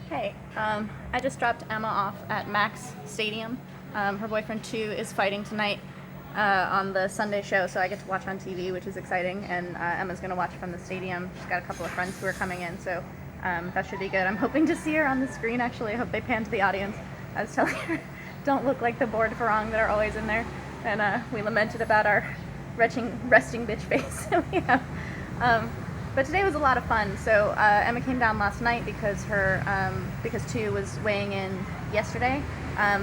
Hey, I just dropped Emma off at Max Stadium. Her boyfriend, Tu, is fighting tonight on the Sunday show, so I get to watch on TV, which is exciting, and Emma's going to watch from the stadium. She's got a couple of friends who are coming in, so that should be good. I'm hoping to see her on the screen, actually. I hope they pan to the audience. I was telling her, don't look like the bored farang that are always in there, and we lamented about our resting bitch face that we have. But today was a lot of fun. So Emma came down last night because because Tu was weighing in yesterday.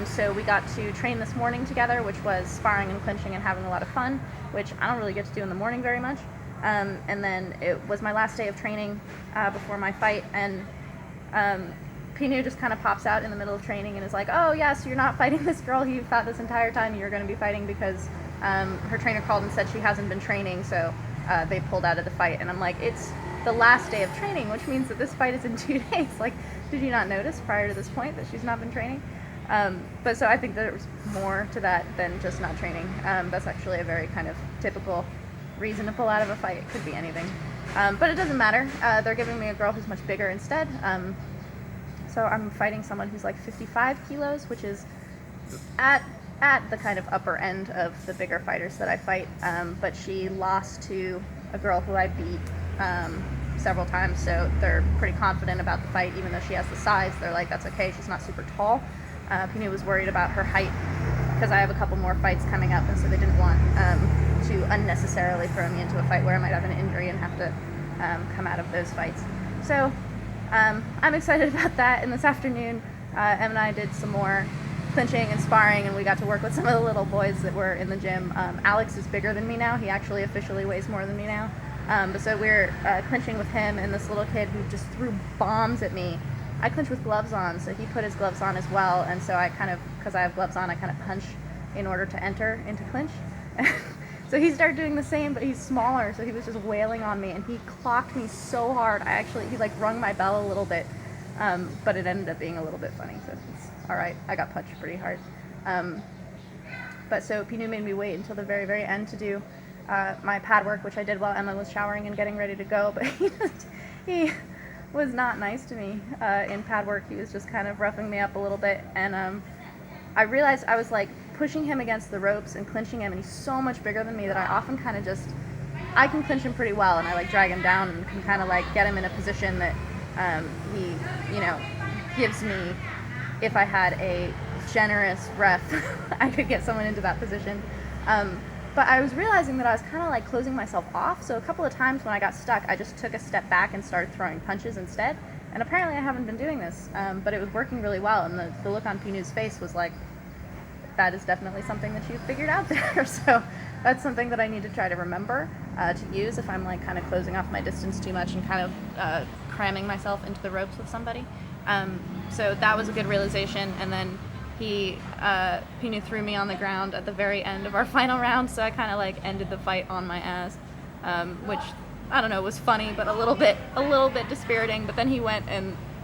So we got to train this morning together, which was sparring and clinching and having a lot of fun, which I don't really get to do in the morning very much. And then it was my last day of training before my fight, and Pinu just kind of pops out in the middle of training and is like, "Oh yes, you're not fighting this girl who you thought this entire time you were going to be fighting because her trainer called and said she hasn't been training, so they pulled out of the fight." And I'm like, it's the last day of training, which means that this fight is in 2 days. Like, did you not notice prior to this point that she's not been training? But so I think there's more to that than just not training. That's actually a very kind of typical reason to pull out of a fight. It could be anything. But it doesn't matter. They're giving me a girl who's much bigger instead. So I'm fighting someone who's like 55 kilos, which is at the kind of upper end of the bigger fighters that I fight, but she lost to a girl who I beat several times, so they're pretty confident about the fight, even though she has the size. They're like, that's okay, she's not super tall. Pinu was worried about her height because I have a couple more fights coming up, and so they didn't want to unnecessarily throw me into a fight where I might have an injury and have to come out of those fights. So I'm excited about that, and this afternoon Em and I did some more clinching and sparring, and we got to work with some of the little boys that were in the gym. Alex is bigger than me now. He actually officially weighs more than me now. But so we're clinching with him and this little kid who just threw bombs at me. I clinch with gloves on, so he put his gloves on as well, and so I kind of, because I have gloves on, I kind of punch in order to enter into clinch. So he started doing the same, but he's smaller, so he was just wailing on me, and he clocked me so hard. He like rung my bell a little bit, but it ended up being a little bit funny, so it's all right. I got punched pretty hard. But so Pinu made me wait until the very, very end to do my pad work, which I did while Emma was showering and getting ready to go, but he was not nice to me in pad work. He was just kind of roughing me up a little bit, and I realized I was like pushing him against the ropes and clinching him, and he's so much bigger than me that I often kind of I can clinch him pretty well, and I like drag him down and can kind of like get him in a position that he, gives me. If I had a generous ref, I could get someone into that position. But I was realizing that I was kind of like closing myself off, so a couple of times when I got stuck, I just took a step back and started throwing punches instead. And apparently I haven't been doing this, but it was working really well, and the look on Pinu's face was like, that is definitely something that you've figured out there. So that's something that I need to try to remember to use if I'm like kind of closing off my distance too much and kind of cramming myself into the ropes with somebody. So that was a good realization, and then Pinu threw me on the ground at the very end of our final round, so I kind of like ended the fight on my ass, which I don't know, was funny, but a little bit dispiriting. But then he went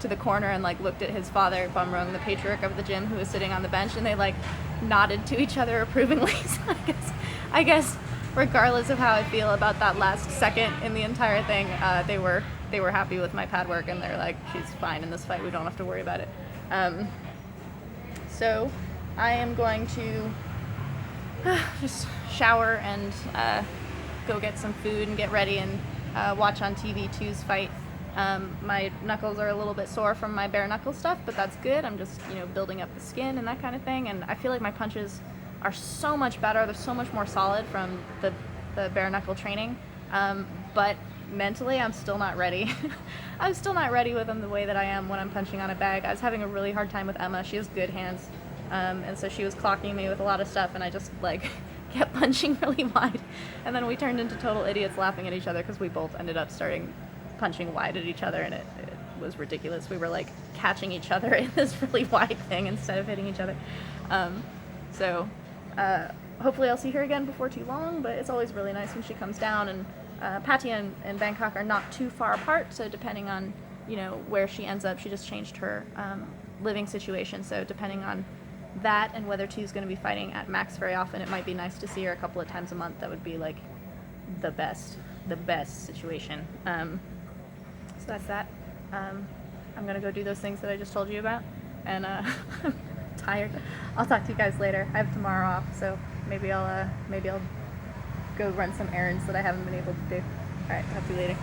to the corner and like looked at his father, Bumrung, the patriarch of the gym, who was sitting on the bench, and they like nodded to each other approvingly. So I guess regardless of how I feel about that last second in the entire thing, they were happy with my pad work, and they're like, she's fine in this fight, we don't have to worry about it. So I am going to just shower and go get some food and get ready and watch on TV Tu's fight. My knuckles are a little bit sore from my bare knuckle stuff, but that's good. I'm just, building up the skin and that kind of thing, and I feel like my punches are so much better. They're so much more solid from the bare knuckle training, but mentally I'm still not ready. I'm still not ready with them the way that I am when I'm punching on a bag. I was having a really hard time with Emma. She has good hands, and so she was clocking me with a lot of stuff, and I just like kept punching really wide, and then we turned into total idiots laughing at each other because we both ended up starting punching wide at each other, and it was ridiculous. We were like catching each other in this really wide thing instead of hitting each other. So hopefully I'll see her again before too long, but it's always really nice when she comes down, and Pattaya and Bangkok are not too far apart, so depending on where she ends up, she just changed her living situation, so depending on that and whether Tu's going to be fighting at Max very often, it might be nice to see her a couple of times a month. That would be like the best situation. So that's that. I'm gonna go do those things that I just told you about, and I'm tired. I'll talk to you guys later. I have tomorrow off, so maybe I'll go run some errands that I haven't been able to do. All right, talk to you later.